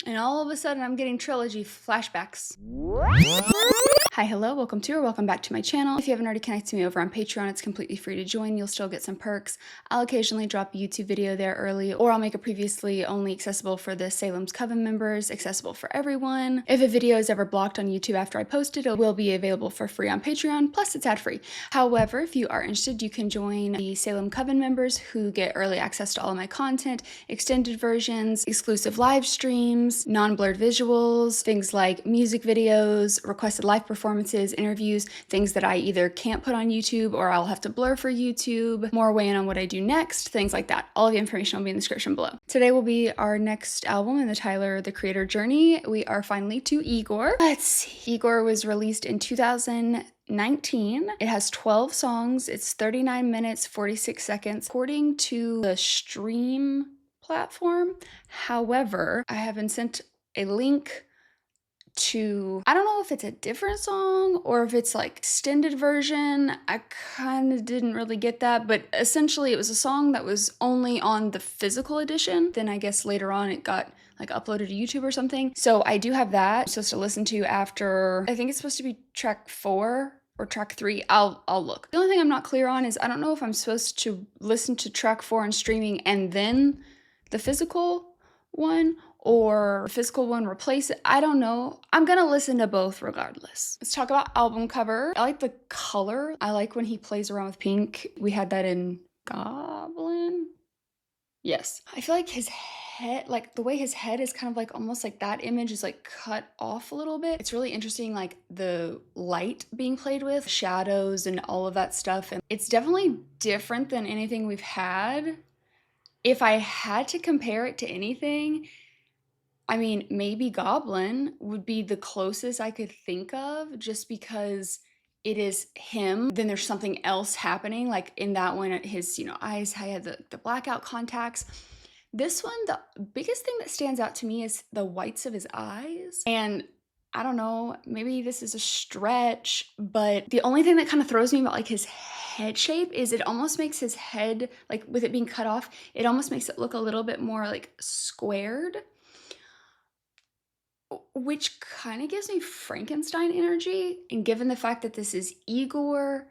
And all of a sudden I'm getting trilogy flashbacks. Hi, hello, welcome to or welcome back to my channel. If you haven't already connected to me over on Patreon, it's completely free to join. You'll still get some perks. I'll occasionally drop a YouTube video there early, or I'll make a previously only accessible for the Salem's Coven members, accessible for everyone. If a video is ever blocked on YouTube after I post it, it will be available for free on Patreon, plus it's ad-free. However, if you are interested, you can join the Salem Coven members who get early access to all of my content, extended versions, exclusive live streams, non-blurred visuals, things like music videos, requested live performances, interviews, things that I either can't put on YouTube or I'll have to blur for YouTube, more weigh in on what I do next, things like that. All the information will be in the description below. Today will be our next album in the Tyler, the Creator journey. We are finally to Igor. Let's see. Igor was released in 2019. It has 12 songs. It's 39 minutes, 46 seconds, according to the stream platform. However, I have been sent a link to, I don't know if it's a different song or if it's like extended version. I kind of didn't really get that, but essentially it was a song that was only on the physical edition. Then I guess later on it got like uploaded to YouTube or something. So I do have that. I'm supposed to listen to after, I think it's supposed to be track 4 or track 3. I'll look. The only thing I'm not clear on is I don't know if I'm supposed to listen to track 4 on streaming and then the physical one, or physical one replace it. I don't know. I'm gonna listen to both regardless. Let's talk about album cover. I like the color. I like when he plays around with pink. We had that in Goblin. Yes. I feel like his head, like the way his head is kind of like almost like that image is like cut off a little bit. It's really interesting, like the light being played with, shadows and all of that stuff. And it's definitely different than anything we've had. If I had to compare it to anything, I mean, maybe Goblin would be the closest I could think of, just because it is him. Then there's something else happening, like in that one, his, eyes, I had the blackout contacts. This one, the biggest thing that stands out to me is the whites of his eyes. And I don't know, maybe this is a stretch, but the only thing that kind of throws me about like his head shape is it almost makes his head, like with it being cut off, it almost makes it look a little bit more like squared, which kind of gives me Frankenstein energy. And given the fact that this is Igor,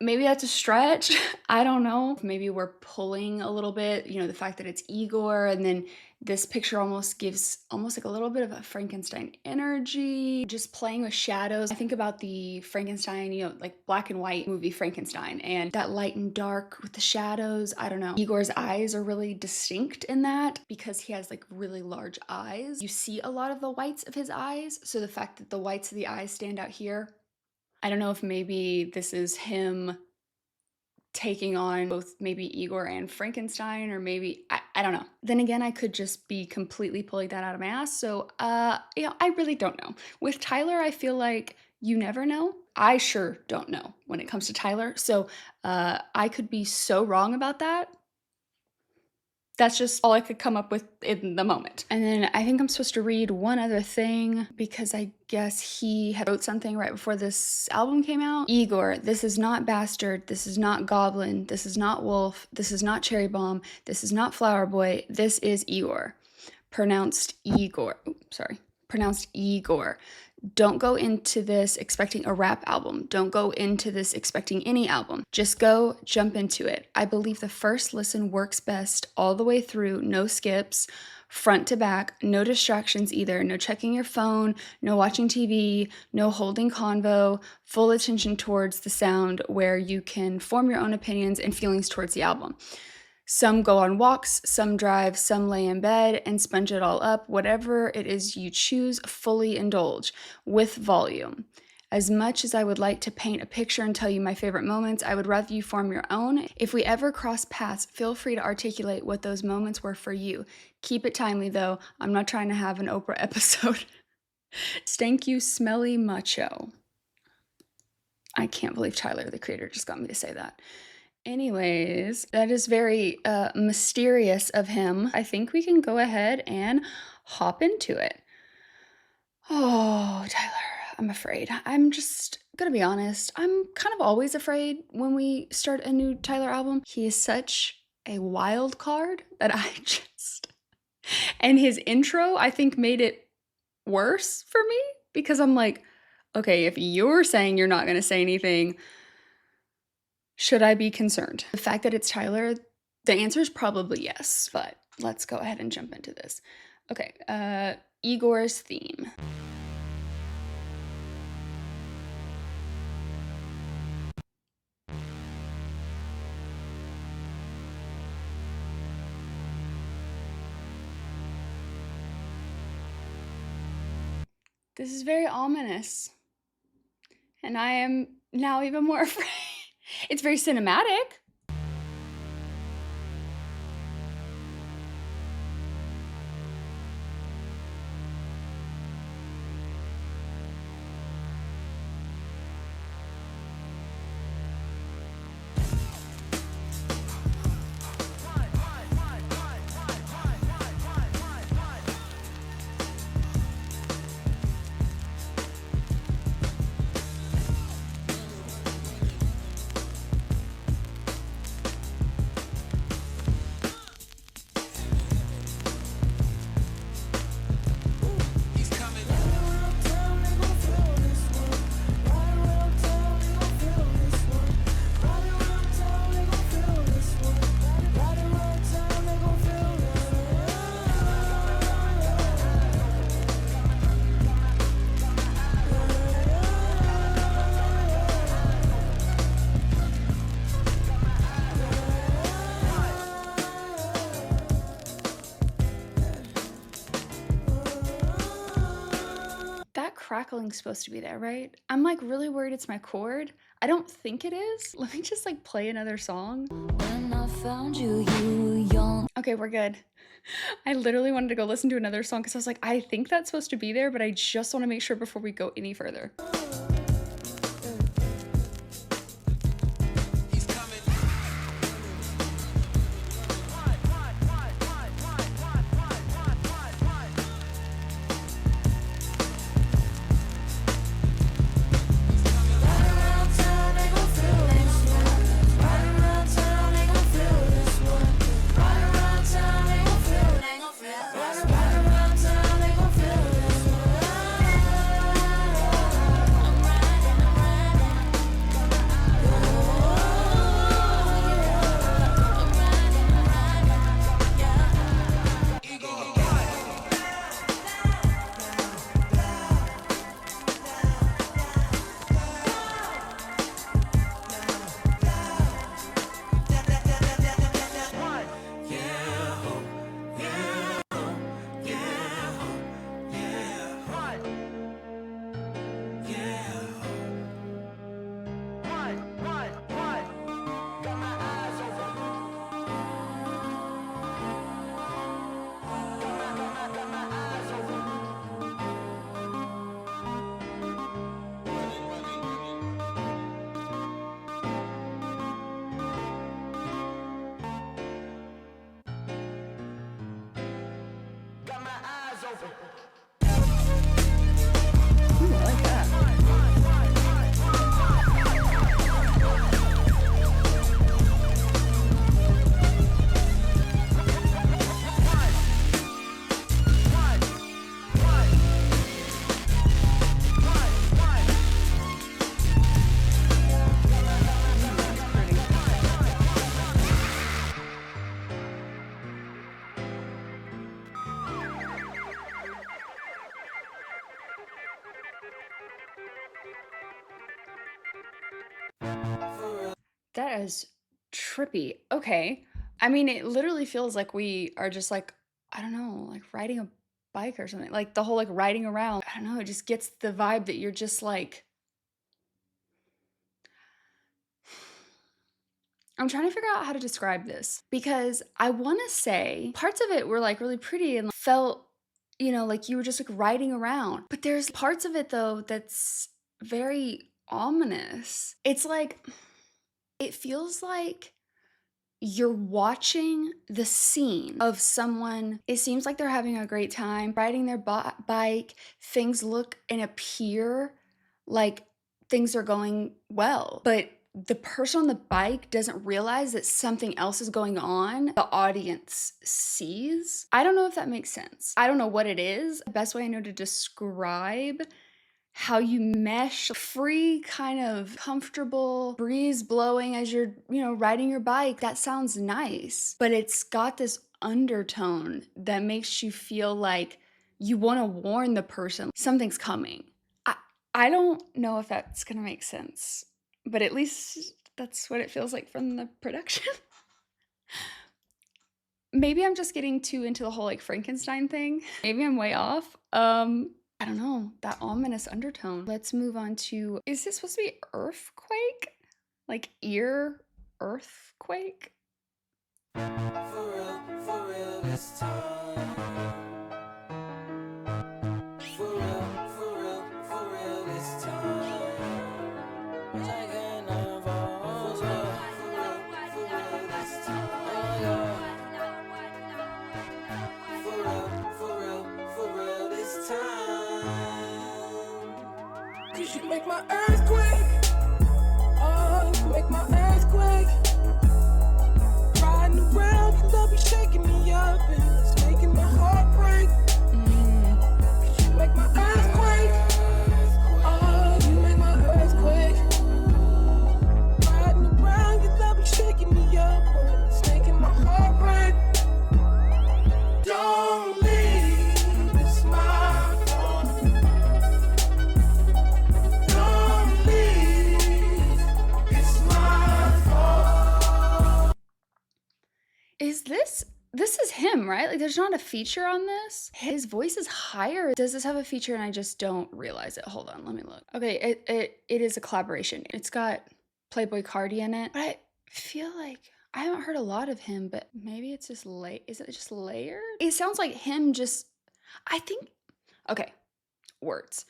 maybe that's a stretch. I don't know. Maybe we're pulling a little bit, the fact that it's Igor, and then this picture almost gives like a little bit of a Frankenstein energy, just playing with shadows. I think about the Frankenstein, like black and white movie Frankenstein, and that light and dark with the shadows. I don't know. Igor's eyes are really distinct in that because he has like really large eyes. You see a lot of the whites of his eyes. So the fact that the whites of the eyes stand out here, I don't know if maybe this is him taking on both maybe Igor and Frankenstein, or maybe, I don't know. Then again, I could just be completely pulling that out of my ass. So, I really don't know. With Tyler, I feel like you never know. I sure don't know when it comes to Tyler. So, I could be so wrong about that. That's just all I could come up with in the moment. And then I think I'm supposed to read one other thing because I guess he had wrote something right before this album came out. Igor, this is not Bastard. This is not Goblin. This is not Wolf. This is not Cherry Bomb. This is not Flower Boy. This is Igor. Pronounced Igor. Oops, sorry. Pronounced Igor. Don't go into this expecting a rap album. Don't go into this expecting any album. Just go, jump into it. I believe the first listen works best all the way through, no skips, front to back, no distractions either, no checking your phone, no watching TV, no holding convo, full attention towards the sound where you can form your own opinions and feelings towards the album. Some go on walks, some drive, some lay in bed and sponge it all up. Whatever it is you choose, fully indulge with volume. As much as I would like to paint a picture and tell you my favorite moments, I would rather you form your own. If we ever cross paths, feel free to articulate what those moments were for you. Keep it timely though. I'm not trying to have an Oprah episode. Stank you smelly macho. I can't believe Tyler, the Creator, just got me to say that. Anyways, that is very mysterious of him. I think we can go ahead and hop into it. Oh, Tyler, I'm afraid. I'm just gonna be honest. I'm kind of always afraid when we start a new Tyler album. He is such a wild card that And his intro, I think, made it worse for me because I'm like, okay, if you're saying you're not going to say anything, should I be concerned? The fact that it's Tyler, the answer is probably yes, but let's go ahead and jump into this. Okay, IGOR'S theme. This is very ominous. And I am now even more afraid. It's very cinematic. That crackling's supposed to be there, right? I'm like really worried it's my chord. I don't think it is. Let me just like play another song. When I found you, you were young. Okay, we're good. I literally wanted to go listen to another song because I was like, I think that's supposed to be there, but I just want to make sure before we go any further. That is trippy. Okay. I mean, it literally feels like we are just like, I don't know, like riding a bike or something. Like the whole like riding around. I don't know, it just gets the vibe that you're just like, I'm trying to figure out how to describe this because I want to say parts of it were like really pretty and felt, you know, like you were just like riding around. But there's parts of it though that's very ominous. It's like, it feels like you're watching the scene of someone, it seems like they're having a great time riding their bike. Things look and appear like things are going well, but the person on the bike doesn't realize that something else is going on, the audience sees. I don't know if that makes sense. I don't know what it is. The best way I know to describe how you mesh free, kind of comfortable breeze blowing as you're, riding your bike. That sounds nice, but it's got this undertone that makes you feel like you want to warn the person something's coming. I don't know if that's gonna make sense, but at least that's what it feels like from the production. Maybe I'm just getting too into the whole like Frankenstein thing. Maybe I'm way off. I don't know, that ominous undertone. Let's move on to, is this supposed to be earthquake? Like earthquake? For real this time. You make my earthquake, oh, you make my earthquake. Riding around, you love you shaking me up, and it's making my heart break. Cause you make my earthquake, oh, you make my earthquake. Riding around, you love you shaking me up, and it's making my heart break. Don't leave, it's my fault. This is him, right? Like there's not a feature on this. His voice is higher. Does this have a feature and I just don't realize it? Hold on, let me look. Okay, it is a collaboration. It's got Playboy Cardi in it. But I feel like I haven't heard a lot of him, but maybe it's just is it just layered? It sounds like him just, I think, okay, words.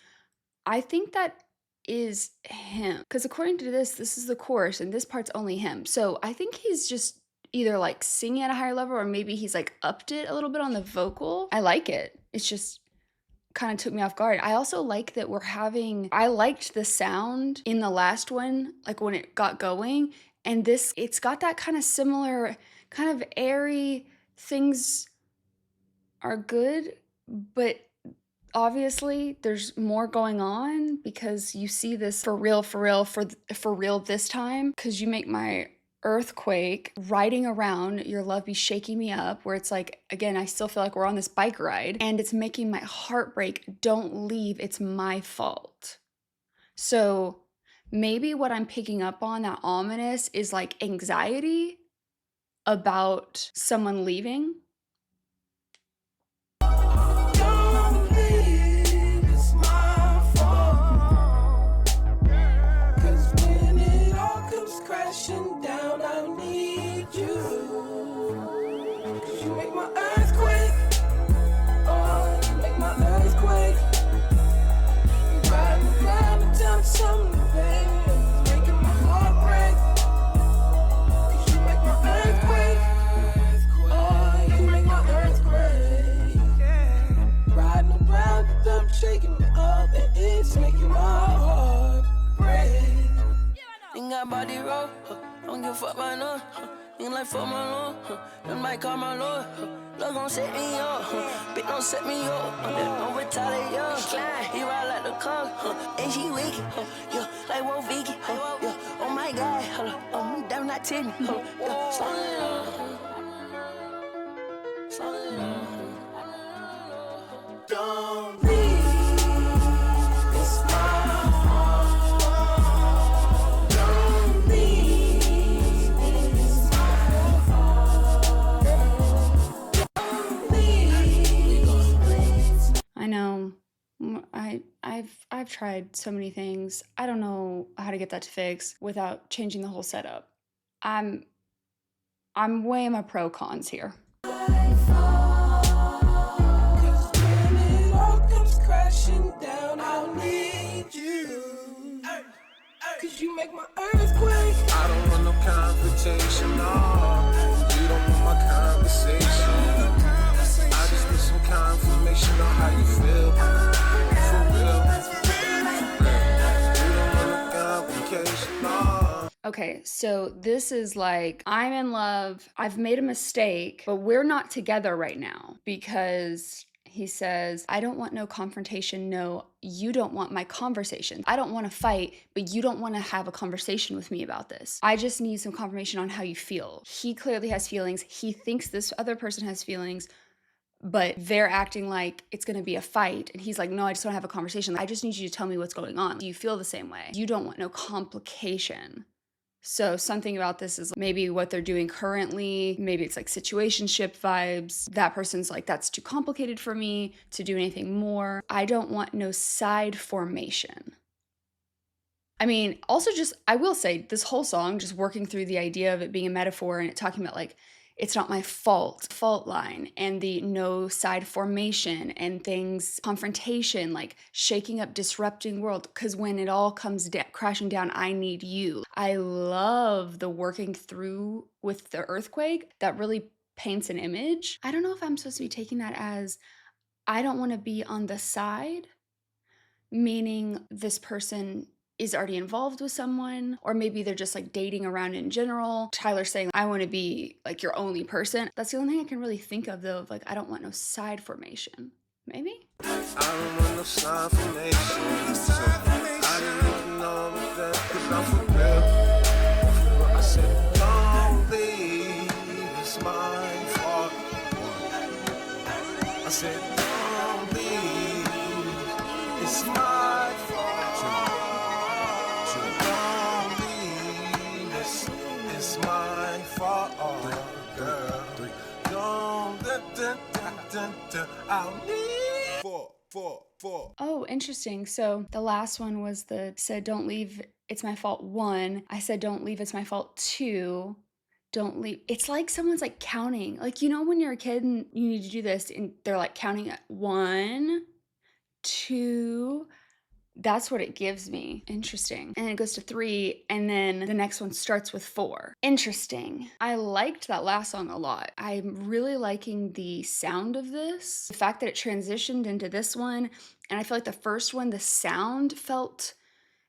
I think that is him. Because according to this is the chorus and this part's only him. So I think he's just either like singing at a higher level or maybe he's like upped it a little bit on the vocal. I like it. It's just kind of took me off guard. I also like that I liked the sound in the last one, like when it got going. And this, it's got that kind of similar, kind of airy, things are good, but obviously there's more going on because you see this for real this time. Because you make my earthquake, riding around, your love be shaking me up, where it's like, again, I still feel like we're on this bike ride and it's making my heart break. Don't leave, it's my fault. So maybe what I'm picking up on, that ominous, is like anxiety about someone leaving. Shaking me up and it's making my heart break. Ain't got body roll, don't give a fuck by no. Ain't like fuck my lord, them might call my lord. Love gon' set me up, bitch don't set me up. Don't retaliate, yo. He ride like the car, and she wicked, yeah, like Wolf Vicky, yeah. Oh my God, I'm damn not Timmy, yeah. Slow it down, slow it down. Don't leave. I know. I've tried so many things. I don't know how to get that to fix without changing the whole setup. I'm weighing my pro cons here. Cause you make my earthquake. I don't want no confrontation, no. You don't want my conversation. I just need some confirmation on how you feel. For real. You don't want no complication, no. Okay, so this is like, I'm in love, I've made a mistake, but we're not together right now because he says, I don't want no confrontation. No, you don't want my conversation. I don't want to fight, but you don't want to have a conversation with me about this. I just need some confirmation on how you feel. He clearly has feelings. He thinks this other person has feelings, but they're acting like it's going to be a fight. And he's like, no, I just want to have a conversation. I just need you to tell me what's going on. Do you feel the same way? You don't want no complication. So something about this is maybe what they're doing currently. Maybe it's like situationship vibes. That person's like, that's too complicated for me to do anything more. I don't want no side formation. I mean, also just, I will say this whole song, just working through the idea of it being a metaphor and it talking about like, it's not my fault line, and the no side formation and things, confrontation, like shaking up, disrupting world. Because when it all comes crashing down, I need you. I love the working through with the earthquake. That really paints an image. I don't know if I'm supposed to be taking that as I don't want to be on the side, meaning this person is already involved with someone, or maybe they're just like dating around in general. Tyler's saying, I want to be like your only person. That's the only thing I can really think of though, of like, I don't want no side formation. Maybe? I don't want no side formation. So I didn't even know that, cause I'm for real. I said, don't leave, it's my fault. I said, don't leave, it's my fault. It's my fault, girl. I'll need four. Oh, interesting. So the last one was the said, don't leave, it's my fault 1. I said, don't leave, it's my fault 2. Don't leave. It's like someone's like counting. Like, you know, when you're a kid and you need to do this and they're like counting at 1, 2. That's what it gives me. Interesting. And it goes to 3, and then the next one starts with 4. Interesting. I liked that last song a lot. I'm really liking the sound of this. The fact that it transitioned into this one, and I feel like the first one, the sound felt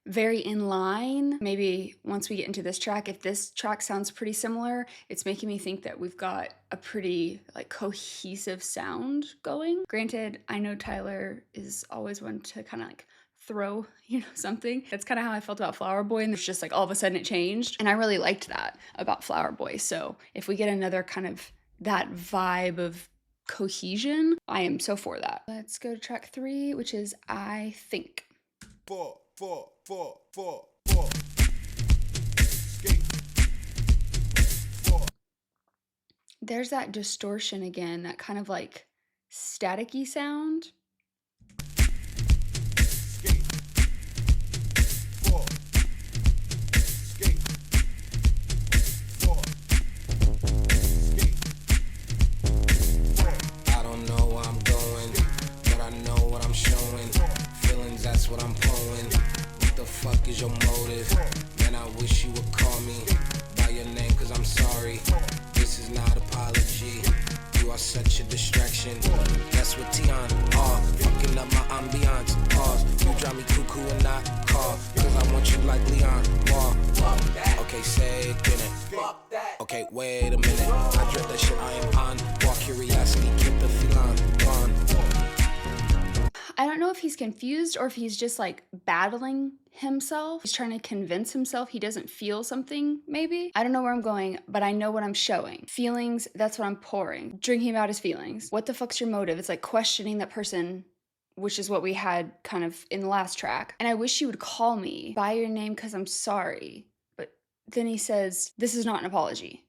very in line. Maybe once we get into this track, if this track sounds pretty similar, it's making me think that we've got a pretty like cohesive sound going. Granted, I know Tyler is always one to kind of like throw, you know, something. That's kind of how I felt about Flower Boy, and it's just like all of a sudden it changed. And I really liked that about Flower Boy. So if we get another kind of that vibe of cohesion, I am so for that. Let's go to track 3, which is I Think. 4. Skate. 4. There's that distortion again, that kind of like staticky sound. Skate. 4. Skate. 4. Skate. 4. I don't know where I'm going, but I know what I'm showing. Feelings, that's what I'm pulling. What the fuck is your motive? Man, I wish you would call me by your name, cause I'm sorry. This is not apology. You are such a distraction. That's what Tion are. Fucking up my ambiance. Pause. You drive me cuckoo and not call. Cause I want you like Leon. More. Okay, say it, get it. Okay, wait a minute. I dread that shit I am on. Walk curiosity, keep the feline on. I don't know if he's confused or if he's just like battling himself. He's trying to convince himself he doesn't feel something, maybe. I don't know where I'm going, but I know what I'm showing. Feelings, that's what I'm pouring. Drinking about his feelings. What the fuck's your motive? It's like questioning that person, which is what we had kind of in the last track. And I wish you would call me by your name because I'm sorry. But then he says, this is not an apology.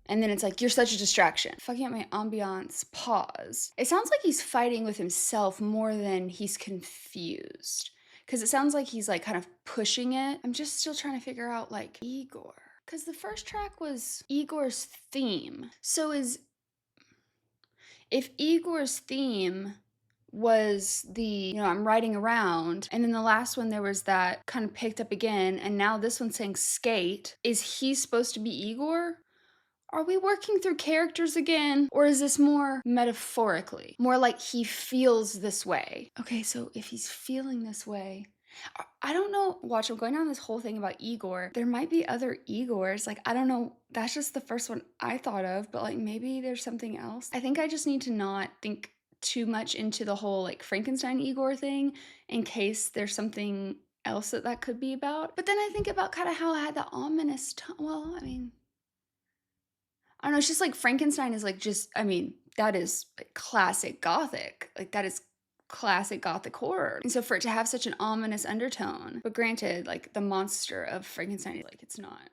And then it's like, you're such a distraction. Fucking up my ambiance. Pause. It sounds like he's fighting with himself more than he's confused. Because it sounds like he's like kind of pushing it. I'm just still trying to figure out like Igor. Because the first track was Igor's theme. So if Igor's theme was the, you know, I'm riding around, and then the last one there was that kind of picked up again, and now this one's saying skate, is he supposed to be Igor? Are we working through characters again? Or is this more metaphorically? More like he feels this way. Okay, so if he's feeling this way, I don't know. Watch, I'm going down this whole thing about Igor. There might be other Igors. Like, I don't know. That's just the first one I thought of, but like maybe there's something else. I think I just need to not think too much into the whole like Frankenstein Igor thing in case there's something else that could be about. But then I think about kind of how I had the ominous tone. Well, I mean, I don't know. It's just like Frankenstein is like just, I mean, that is like classic Gothic. Like that is classic Gothic horror. And so for it to have such an ominous undertone, but granted, like the monster of Frankenstein, like it's not.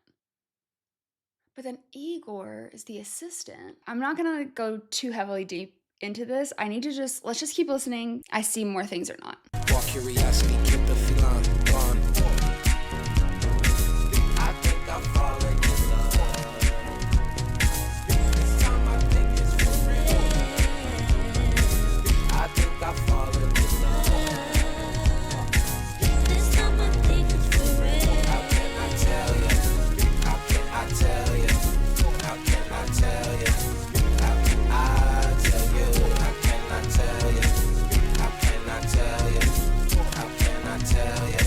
But then Igor is the assistant. I'm not gonna go too heavily deep into this. I need to let's just keep listening. I see more things or not. Walk curiosity, keep the feline gone. I think I'm falling in love. This time I think it's for real. I think I'm falling in love. This time I think it's for real. How can I tell you? How can I tell you? How can I tell you? How can I tell you? How can I tell you? How can I tell you? How can I tell you?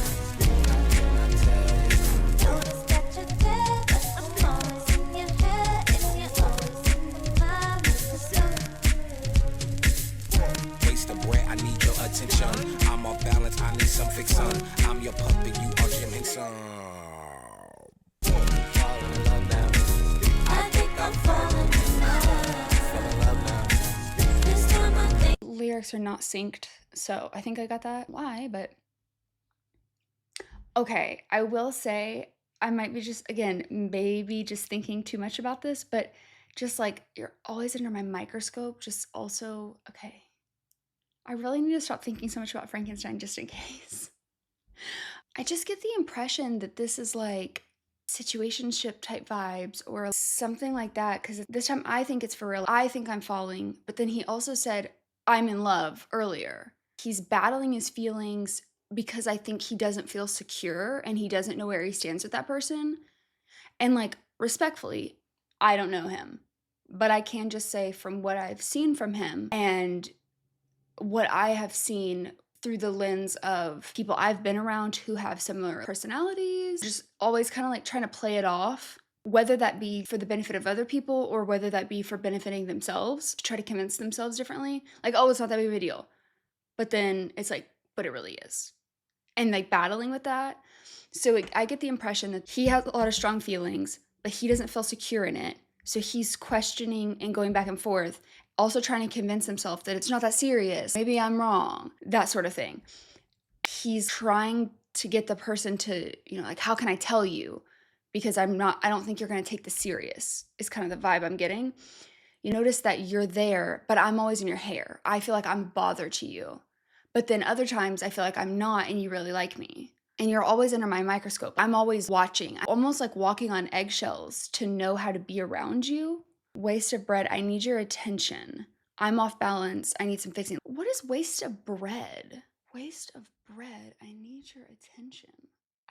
How can I tell you? Notice that you're there, but I'm always in your head, and you're always in my mind. Waste of bread, I need your attention. I'm off balance, I need some fixin'. I'm your puppet, you are Jim Henson. Falling in love now. I think I'm falling in love. Falling in love now. This time I think Lyrics are not synced, so I think I got that. Why? But okay, I will say I might be just, again, maybe just thinking too much about this, but just like you're always under my microscope, just also, okay. I really need to stop thinking so much about Frankenstein just in case. I just get the impression that this is like situationship type vibes or something like that, because this time I think it's for real. I think I'm falling, but then he also said, I'm in love earlier. He's battling his feelings because I think he doesn't feel secure and he doesn't know where he stands with that person. And like, respectfully, I don't know him, but I can just say from what I've seen from him and what I have seen through the lens of people I've been around who have similar personalities, just always kind of like trying to play it off, whether that be for the benefit of other people or whether that be for benefiting themselves, to try to convince themselves differently. Like, oh, it's not that big of a deal. But then it's like, but it really is. And like battling with that. So I get the impression that he has a lot of strong feelings, but he doesn't feel secure in it. So he's questioning and going back and forth, also trying to convince himself that it's not that serious. Maybe I'm wrong, that sort of thing. He's trying to get the person to, you know, like, how can I tell you? Because I don't think you're going to take this serious, is kind of the vibe I'm getting. You notice that you're there, but I'm always in your hair. I feel like I'm a bother to you. But then other times I feel like I'm not and you really like me. And you're always under my microscope. I'm always watching, almost like walking on eggshells to know how to be around you. Waste of bread, I need your attention. I'm off balance, I need some fixing. What is waste of bread? Waste of bread, I need your attention.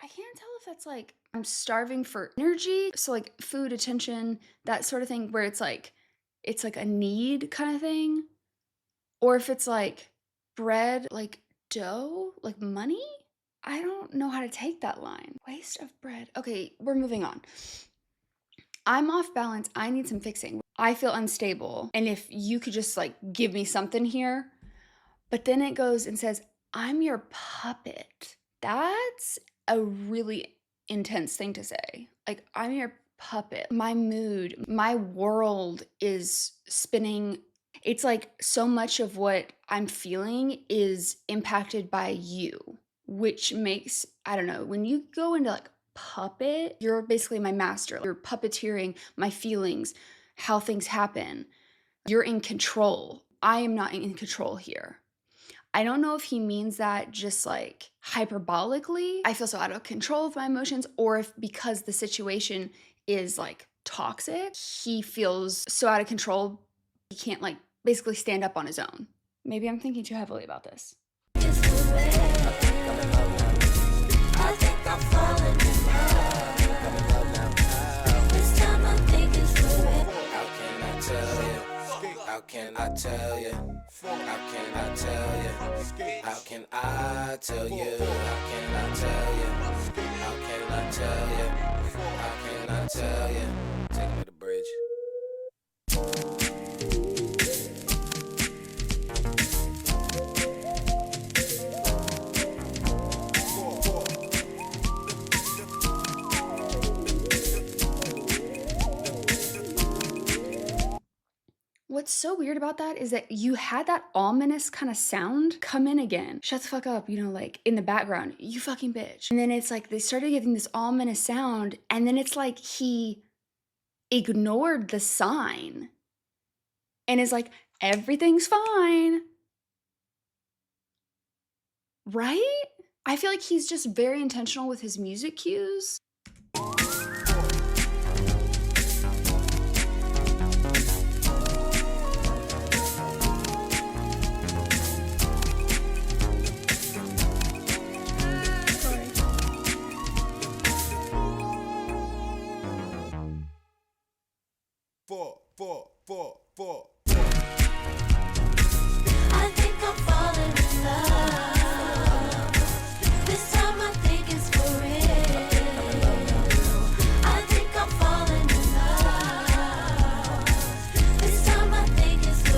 I can't tell if that's like, I'm starving for energy. So like food, attention, that sort of thing where it's like a need kind of thing. Or if it's like bread, like dough, like money. I don't know how to take that line. Waste of bread. Okay, we're moving on. I'm off balance. I need some fixing. I feel unstable. And if you could just like give me something here. But then it goes and says, I'm your puppet. That's a really intense thing to say. Like, I'm your puppet. My mood, my world is spinning. It's like so much of what I'm feeling is impacted by you, which makes, I don't know, when you go into like puppet, you're basically my master. You're puppeteering my feelings, how things happen. You're in control. I am not in control here. I don't know if he means that just like hyperbolically, I feel so out of control of my emotions, or if because the situation is like toxic, he feels so out of control, he can't like basically stand up on his own. Maybe I'm thinking too heavily about this. it's the way. I think I'm falling in love. This time I think it's for real. How can I tell you? How can I tell you? How can I tell you? How can I tell you? How can I tell you? How can I tell you? How can I tell you? Take me to the bridge. What's so weird about that is that you had that ominous kind of sound come in again. Shut the fuck up, you know, like in the background, you fucking bitch. And then it's like they started getting this ominous sound, and then it's like he ignored the sign and is like, everything's fine. Right? I feel like he's just very intentional with his music cues. Four. I think I'm falling in love. This time I think it's for real. I think I'm falling in love. This time I think it's for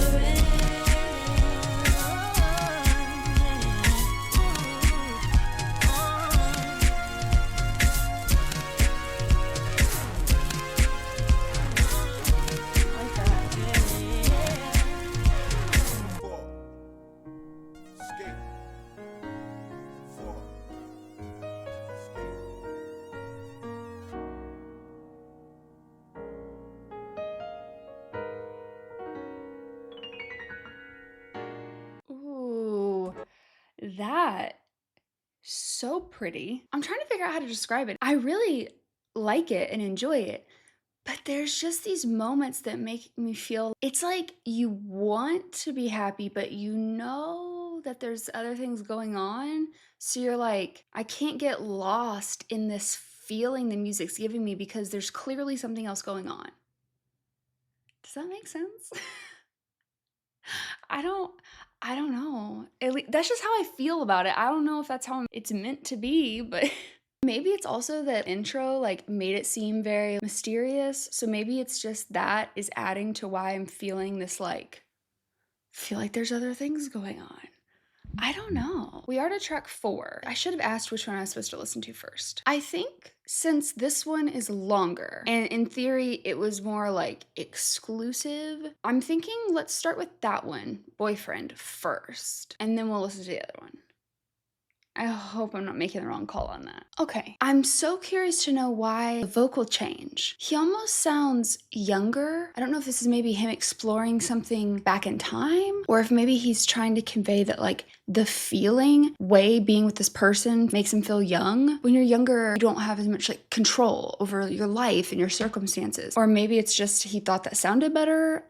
Ooh, that so pretty. I'm trying to figure out how to describe it. I really like it and enjoy it, but there's just these moments that make me feel it's like you want to be happy, but you know that there's other things going on. So you're like, I can't get lost in this feeling the music's giving me because there's clearly something else going on. Does that make sense? I don't I don't know. That's just how I feel about it. I don't know if that's how it's meant to be, but maybe it's also that intro like made it seem very mysterious. So maybe it's just that is adding to why I'm feeling this like feel like there's other things going on. I don't know. We are to track 4. I should have asked which one I was supposed to listen to first. I think since this one is longer, and in theory it was more like exclusive, I'm thinking let's start with that one, Boyfriend, first, and then we'll listen to the other one. I hope I'm not making the wrong call on that. Okay, I'm so curious to know why the vocal change. He almost sounds younger. I don't know if this is maybe him exploring something back in time, or if maybe he's trying to convey that like the feeling way being with this person makes him feel young. When you're younger, you don't have as much like control over your life and your circumstances. Or maybe it's just he thought that sounded better.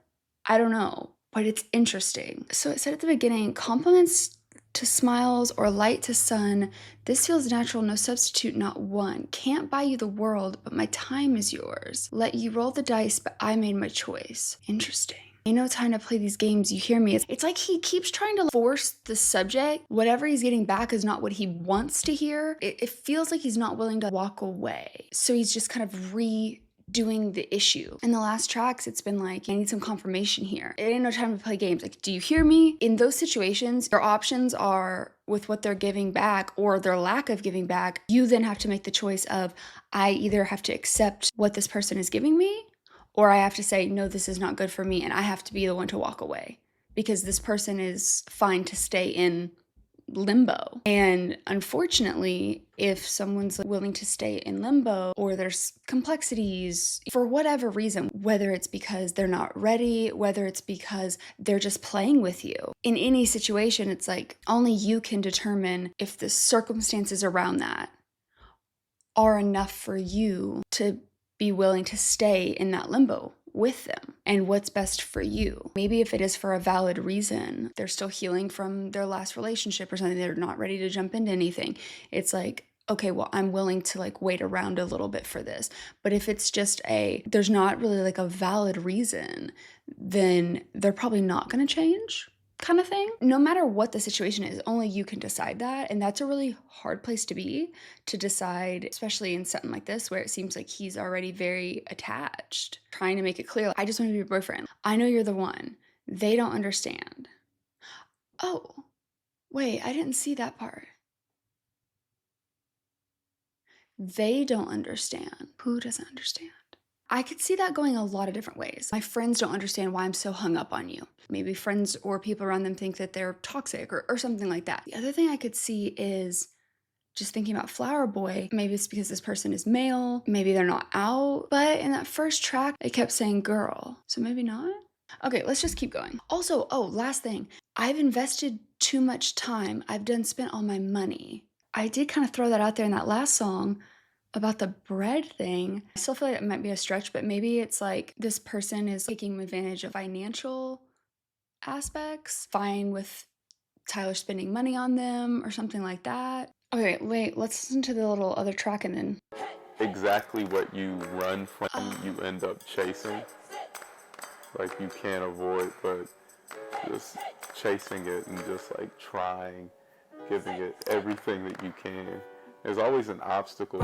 I don't know, but it's interesting. So it said at the beginning, compliments to smiles or light to sun, this feels natural, no substitute, not one. Can't buy you the world, but my time is yours. Let you roll the dice, but I made my choice. Interesting. Ain't no time to play these games, you hear me? It's like he keeps trying to force the subject. Whatever he's getting back is not what he wants to hear. It feels like he's not willing to walk away. So he's just kind of doing the issue. In the last tracks, it's been like, I need some confirmation here. It ain't no time to play games. Like, do you hear me? In those situations, your options are with what they're giving back or their lack of giving back. You then have to make the choice of, I either have to accept what this person is giving me, or I have to say, no, this is not good for me, and I have to be the one to walk away because this person is fine to stay in limbo. And unfortunately, if someone's willing to stay in limbo or there's complexities for whatever reason, whether it's because they're not ready, whether it's because they're just playing with you, in any situation, it's like only you can determine if the circumstances around that are enough for you to be willing to stay in that limbo with them and what's best for you. Maybe if it is for a valid reason, they're still healing from their last relationship or something, they're not ready to jump into anything. It's like, okay, well, I'm willing to like wait around a little bit for this. But if it's just there's not really like a valid reason, then they're probably not going to change, kind of thing. No matter what the situation is, only you can decide that. And that's a really hard place to be, to decide, especially in something like this where it seems like he's already very attached, trying to make it clear, I just want to be your boyfriend. I know you're the one. They don't understand. Oh, wait, I didn't see that part. They don't understand. Who doesn't understand? I could see that going a lot of different ways. My friends don't understand why I'm so hung up on you. Maybe friends or people around them think that they're toxic or something like that. The other thing I could see is just thinking about Flower Boy. Maybe it's because this person is male. Maybe they're not out. But in that first track, it kept saying girl. So maybe not? Okay, let's just keep going. Also, oh, last thing. I've invested too much time. I've spent all my money. I did kind of throw that out there in that last song about the bread thing. I still feel like it might be a stretch, but maybe it's like this person is taking advantage of financial aspects, fine with Tyler spending money on them or something like that. Okay, wait, let's listen to the little other track and then. Exactly what you run from, you end up chasing. Like you can't avoid, but just chasing it and just like trying, giving it everything that you can. There's always an obstacle.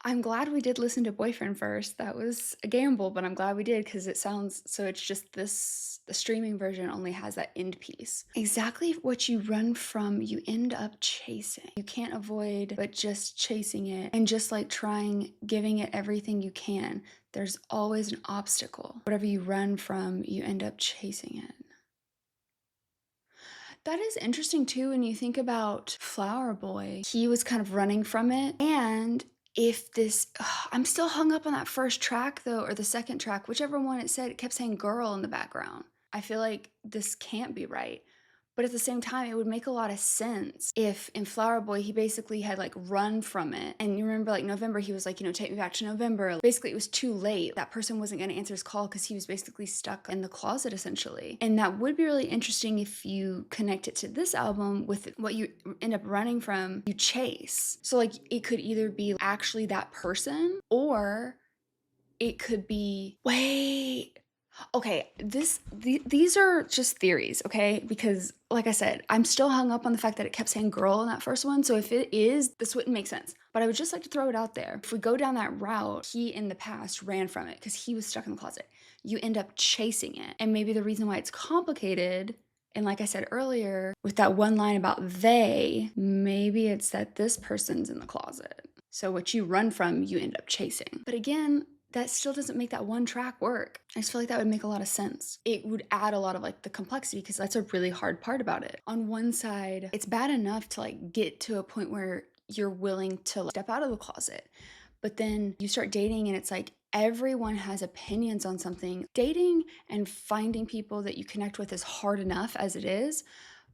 I'm glad we did listen to Boyfriend first. That was a gamble, but I'm glad we did because it sounds, so it's just this, the streaming version only has that end piece. Exactly what you run from, you end up chasing. You can't avoid, but just chasing it and just like trying, giving it everything you can. There's always an obstacle. Whatever you run from, you end up chasing it. That is interesting too when you think about Flower Boy. He was kind of running from it. And if this, I'm still hung up on that first track though, or the second track, whichever one it said, it kept saying girl in the background. I feel like this can't be right. But at the same time, it would make a lot of sense if in Flower Boy, he basically had like run from it. And you remember like November, he was like, you know, take me back to November. Basically, it was too late. That person wasn't going to answer his call because he was basically stuck in the closet essentially. And that would be really interesting if you connect it to this album with what you end up running from, you chase. So like it could either be actually that person or it could be, wait. Okay, these are just theories, okay? Because like I said, I'm still hung up on the fact that it kept saying girl in that first one. So if it is, this wouldn't make sense. But I would just like to throw it out there. If we go down that route, he in the past ran from it because he was stuck in the closet. You end up chasing it. And maybe the reason why it's complicated, and like I said earlier, with that one line about they, maybe it's that this person's in the closet. So what you run from, you end up chasing. But again, that still doesn't make that one track work. I just feel like that would make a lot of sense. It would add a lot of like the complexity because that's a really hard part about it. On one side, it's bad enough to like get to a point where you're willing to like, step out of the closet. But then you start dating and it's like everyone has opinions on something. Dating and finding people that you connect with is hard enough as it is.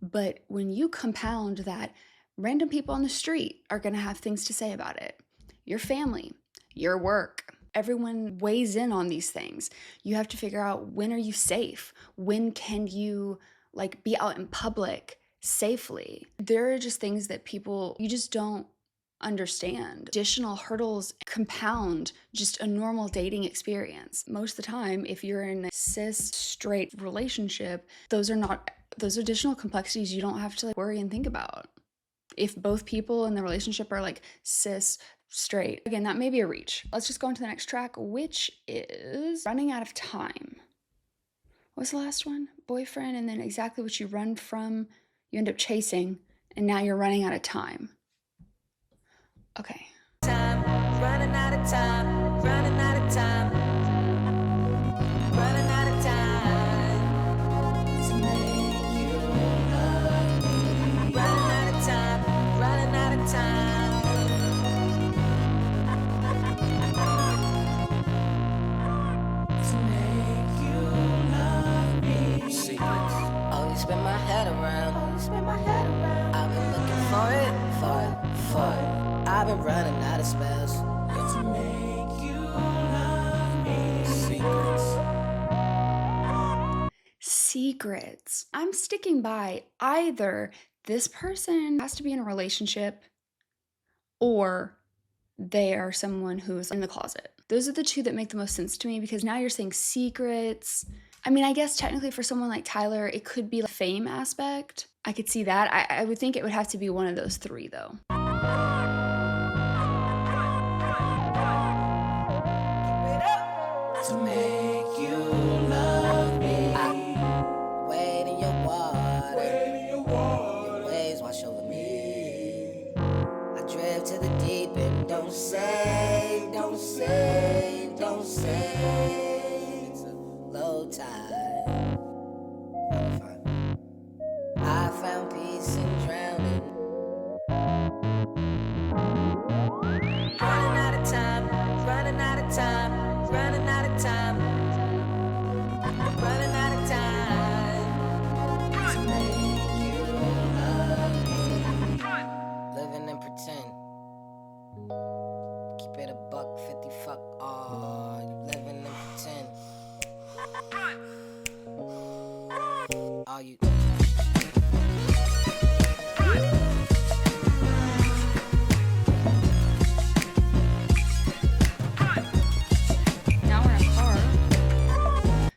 But when you compound that, random people on the street are going to have things to say about it. Your family, your work. Everyone weighs in on these things. You have to figure out, when are you safe? When can you like be out in public safely? There are just things that people, you just don't understand. Additional hurdles compound just a normal dating experience. Most of the time, if you're in a cis straight relationship, those additional complexities you don't have to like worry and think about. If both people in the relationship are like cis straight. Again, that may be a reach. Let's just go into the next track, which is Running Out of Time. What's the last one? Boyfriend, and then exactly what you run from, you end up chasing, and now you're running out of time. Okay. Time, running out of time, running out of time, running out of time to make you love me. Running out of time, running out of time. Always spin my head around. I've been looking for it. I've been running out of spells to make you love me. Secrets. I'm sticking by either this person has to be in a relationship or they are someone who's in the closet. Those are the two that make the most sense to me, because now you're saying secrets. I mean, I guess technically for someone like Tyler, it could be the fame aspect. I could see that. I would think it would have to be one of those three, though. To make you love me. Wade in your water. Your waves wash over me. I drift to the deep end. Don't say, don't say, don't say. It's a low tide. I'm fine. I found peace in drowning. Running out of time, running out of time. Running out of time. Running out of time. To make you love me. Living and pretend. Keep it a buck 50, fuck all. Living and pretend. All you.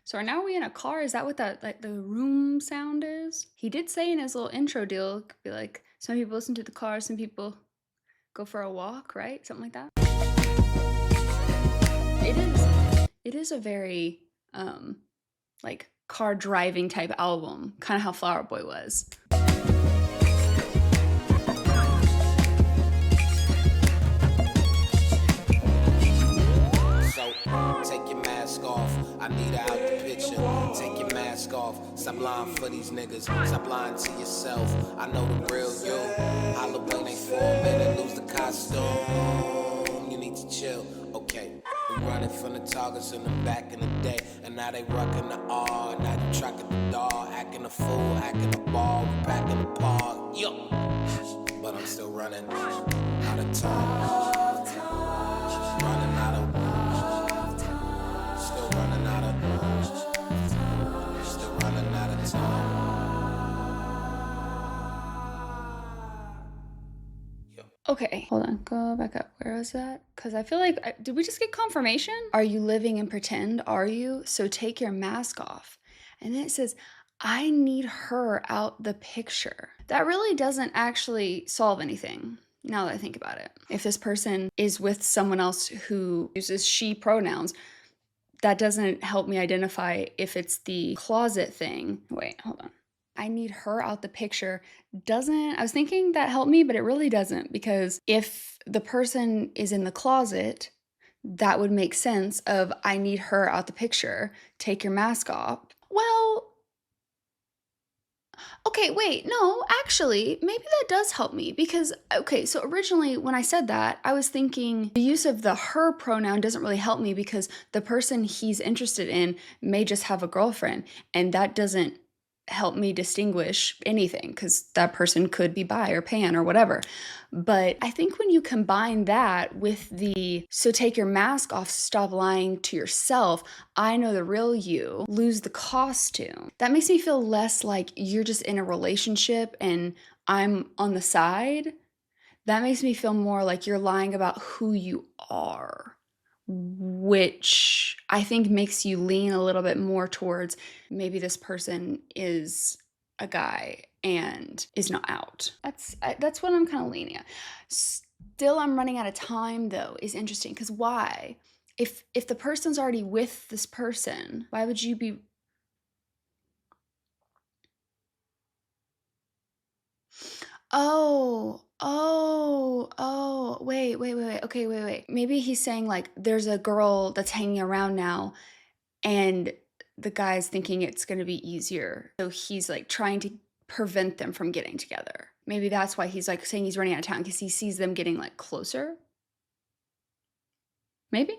So now are we in a car? Is that what that, like, the room sound is? He did say in his little intro deal, it could be like, some people listen to the car, some people go for a walk, right? Something like that. It is a very, like, car driving type album, kind of how Flower Boy was. So, take your mask off. I need her out the picture. Take your mask off. Stop lying for these niggas. Stop lying to yourself. I know the real you. Halloween ain't for a minute. Lose the costume. You need to chill. Okay. We running from the targets in the back in the day. And now they rockin' the R. Now you tracking the dog. Acting a fool. Acting a ball. We back in the park. Yo. But I'm still running out of time. Running out of still running out of time. Yo. Okay, hold on, go back up. Where was that? Because I feel like, did we just get confirmation? Are you living in pretend? Are you? So take your mask off. And then it says, I need her out the picture. That really doesn't actually solve anything, now that I think about it. If this person is with someone else who uses she pronouns, that doesn't help me identify if it's the closet thing. Wait, hold on. I need her out the picture. I was thinking that helped me, but it really doesn't, because if the person is in the closet, that would make sense of I need her out the picture. Take your mask off. Well, okay, wait, no, actually, maybe that does help me, because, okay, so originally when I said that, I was thinking the use of the her pronoun doesn't really help me, because the person he's interested in may just have a girlfriend, and that doesn't help me distinguish anything, because that person could be bi or pan or whatever. But I think when you combine that with the so take your mask off, stop lying to yourself, I know the real you, lose the costume, that makes me feel less like you're just in a relationship and I'm on the side. That makes me feel more like you're lying about who you are, which I think makes you lean a little bit more towards maybe this person is a guy and is not out. That's what I'm kind of leaning at. Still, I'm running out of time, though, is interesting, because why? If the person's already with this person, why would you be... Wait. Okay, wait. Maybe he's saying, like, there's a girl that's hanging around now, and the guy's thinking it's going to be easier. So he's, like, trying to prevent them from getting together. Maybe that's why he's, like, saying he's running out of time, because he sees them getting, like, closer. Maybe?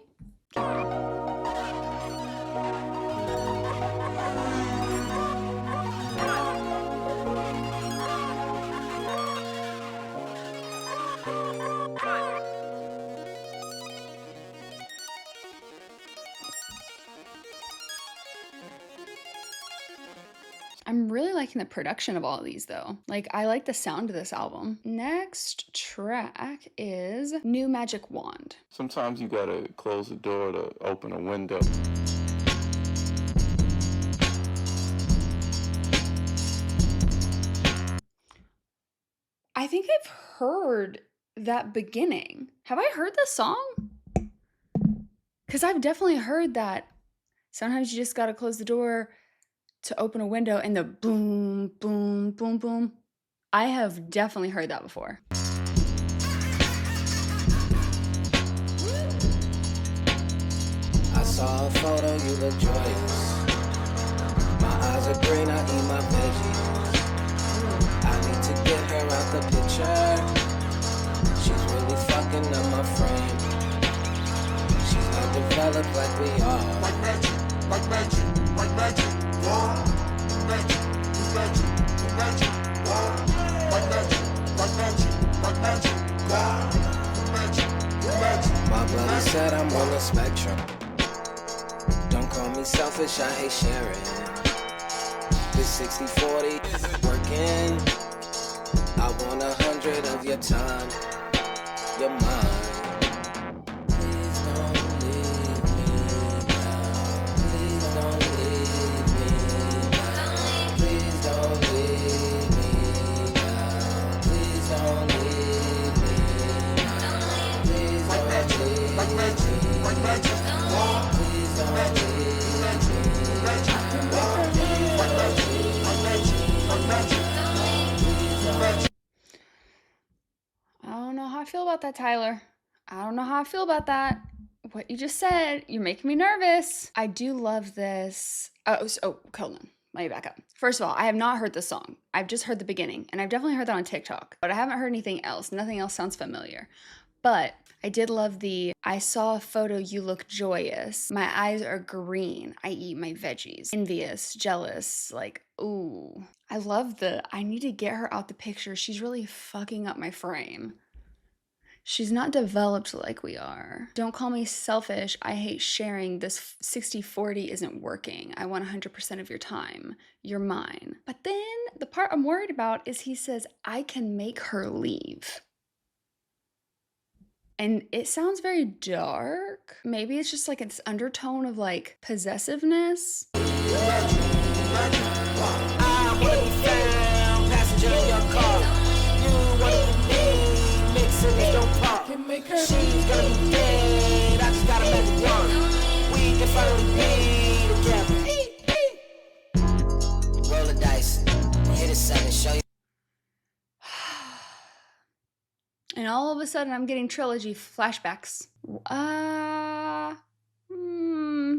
I'm really really liking the production of all of these though. Like, I like the sound of this album. Next track is New Magic Wand. Sometimes you gotta close the door to open a window. I think I've heard that beginning. Have I heard this song? Because I've definitely heard that sometimes you just gotta close the door to open a window and the boom, boom, boom, boom. I have definitely heard that before. I saw a photo, you look joyous. My eyes are green, I eat my veggies. I need to get her out the picture. She's really fucking up my frame. She's not developed like we are. Like magic, like magic, like magic. Whoa, magic, magic, magic. Whoa, like magic, like magic, like magic. Whoa, magic, magic. My brother said I'm on the spectrum. Don't call me selfish, I hate sharing. This 60-40 isn't working. I want 100 of your time. You're mine. Please don't leave me now. Please don't leave me now. Please don't leave me now. Please don't leave me now. Please don't leave me now. Like magic, like magic. Whoa, Please don't leave me magic, whoa, like magic, like magic, like magic. Magic. I don't know how I feel about that, Tyler. I don't know how I feel about that. What you just said, you're making me nervous. I do love this. Hold on. Let me back up. First of all, I have not heard this song. I've just heard the beginning, and I've definitely heard that on TikTok, but I haven't heard anything else. Nothing else sounds familiar. But I did love the, I saw a photo, you look joyous. My eyes are green. I eat my veggies. Envious, jealous, like, ooh. I love the, I need to get her out the picture. She's really fucking up my frame. She's not developed like we are. Don't call me selfish. I hate sharing. This 60-40 isn't working. I want 100% of your time. You're mine. But then the part I'm worried about is he says, I can make her leave. And it sounds very dark. Maybe it's just like this undertone of like possessiveness. I wanna be found, passenger in your car. You wanna be me, mix cities don't park. She's gonna be dead, I just got a magic wand. We can finally be together. Roll the dice, hit a 7, show you. And all of a sudden I'm getting trilogy flashbacks.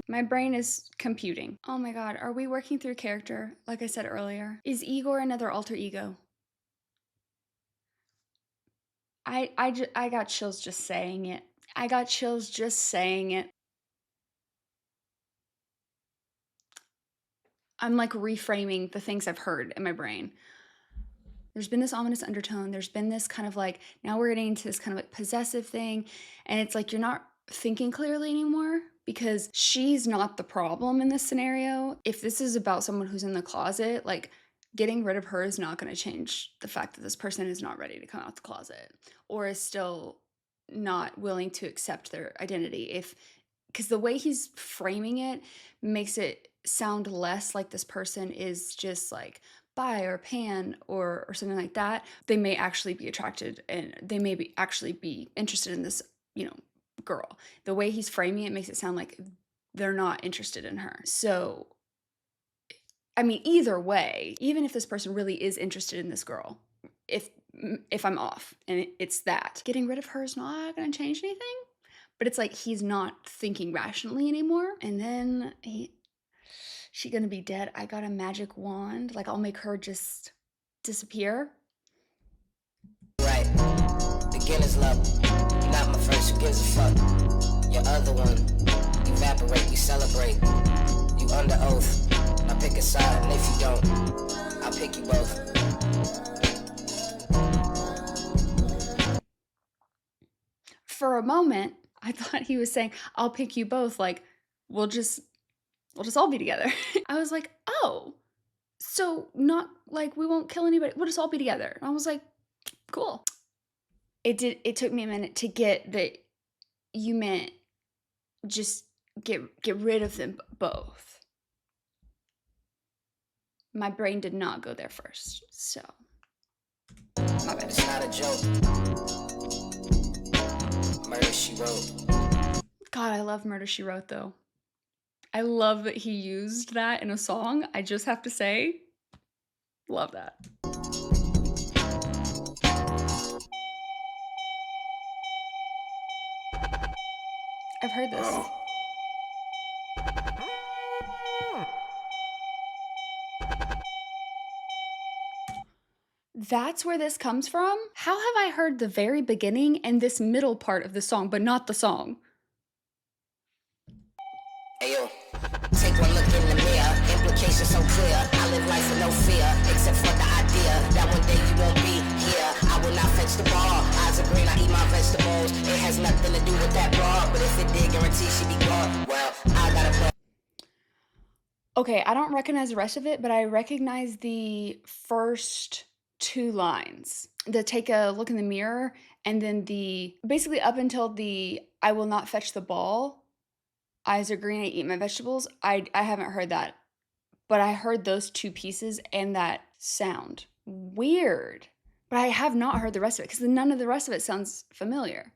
My brain is computing. Oh my god, are we working through character? Like I said earlier. Is Igor another alter ego? I got chills just saying it. I got chills just saying it. I'm like reframing the things I've heard in my brain. There's been this ominous undertone. There's been this kind of like, now we're getting into this kind of like possessive thing. And it's like, you're not thinking clearly anymore because she's not the problem in this scenario. If this is about someone who's in the closet, like getting rid of her is not going to change the fact that this person is not ready to come out the closet or is still not willing to accept their identity. Because the way he's framing it makes it sound less like this person is just like bi or pan or something like that. They may actually be attracted and they may be actually be interested in this, girl. The way he's framing it makes it sound like they're not interested in her. So, I mean, either way, even if this person really is interested in this girl, if I'm off and it's that, getting rid of her is not going to change anything. But it's like he's not thinking rationally anymore. And then she gonna be dead. I got a magic wand. Like I'll make her just disappear. Right, beginner's luck. You're not my first, who gives a fuck? Your other one, evaporate, we celebrate. You under oath, I pick a side, and if you don't, I'll pick you both. For a moment, I thought he was saying, I'll pick you both, like, we'll just all be together. I was like, oh, So not like we won't kill anybody. We'll just all be together. And I was like, cool. It took me a minute to get that you meant just get rid of them both. My brain did not go there first. So my bad. It's not a joke. Murder, She Wrote. God, I love Murder, She Wrote, though. I love that he used that in a song. I just have to say, love that. I've heard this. That's where this comes from? How have I heard the very beginning and this middle part of the song, but not the song? Hey yo, take one look in the mirror. Implications so clear. I live life with no fear, except for the idea that one day you won't be here. I will not fetch the ball. Eyes are green, I eat my vegetables. It has nothing to do with that broad, but if it did, guarantee she be gone. Well, I gotta play. Okay, I don't recognize the rest of it, but I recognize the first 2 lines. The take a look in the mirror, and then the basically up until the I will not fetch the ball. Eyes are green, I eat my vegetables. I haven't heard that, but I heard those 2 pieces and that sound. Weird. But I have not heard the rest of it because none of the rest of it sounds familiar.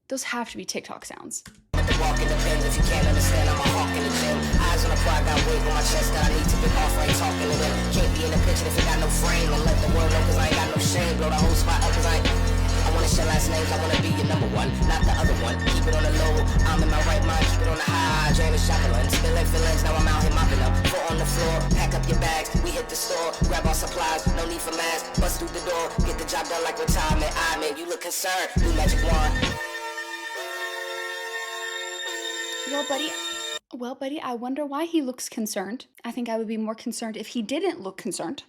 Those have to be TikTok sounds. Walk in the pen if you can't understand. I'm a hawk in the gym. Eyes on the prize, got weight on my chest that I need to get off. I ain't talking to them. Can't be in the picture if it got no frame. And let the world know cause I ain't got no shame. Blow the whole spot up cause I wanna share last names. I wanna be your number one, not the other one. Keep it on the low. I'm in my right mind. Keep it on the high. Drain the shotgun. Spilling feelings. Now I'm out here mopping up. Foot on the floor. Pack up your bags. We hit the store. Grab our supplies. No need for masks. Bust through the door. Get the job done like retirement. I mean, you look concerned. New magic wand. Well, buddy, I wonder why he looks concerned. I think I would be more concerned if he didn't look concerned.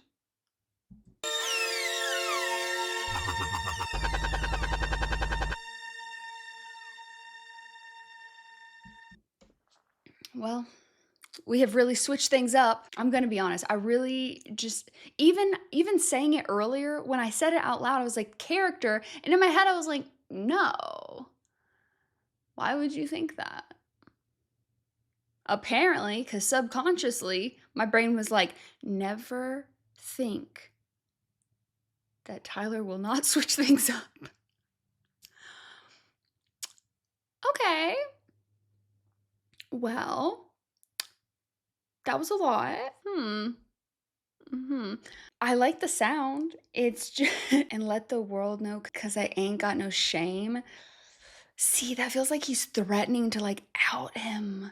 Well, we have really switched things up. I'm gonna be honest. I really just even saying it earlier, when I said it out loud, I was like, character, and in my head I was like, no. Why would you think that? Apparently, because subconsciously, my brain was like, never think that Tyler will not switch things up. Okay. Well, that was a lot. I like the sound. It's just, and let the world know because I ain't got no shame. See, that feels like he's threatening to like out him.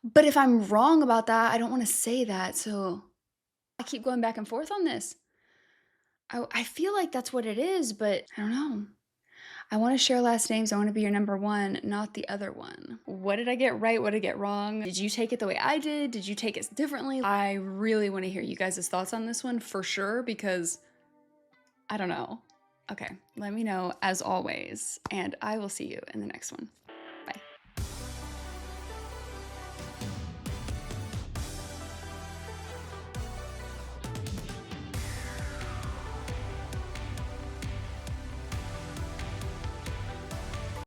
But if I'm wrong about that, I don't want to say that. So I keep going back and forth on this. I feel like that's what it is, but I don't know. I want to share last names. I want to be your number one, not the other one. What did I get right? What did I get wrong? Did you take it the way I did? Did you take it differently? I really want to hear you guys' thoughts on this one for sure, because I don't know. Okay, let me know as always, and I will see you in the next one.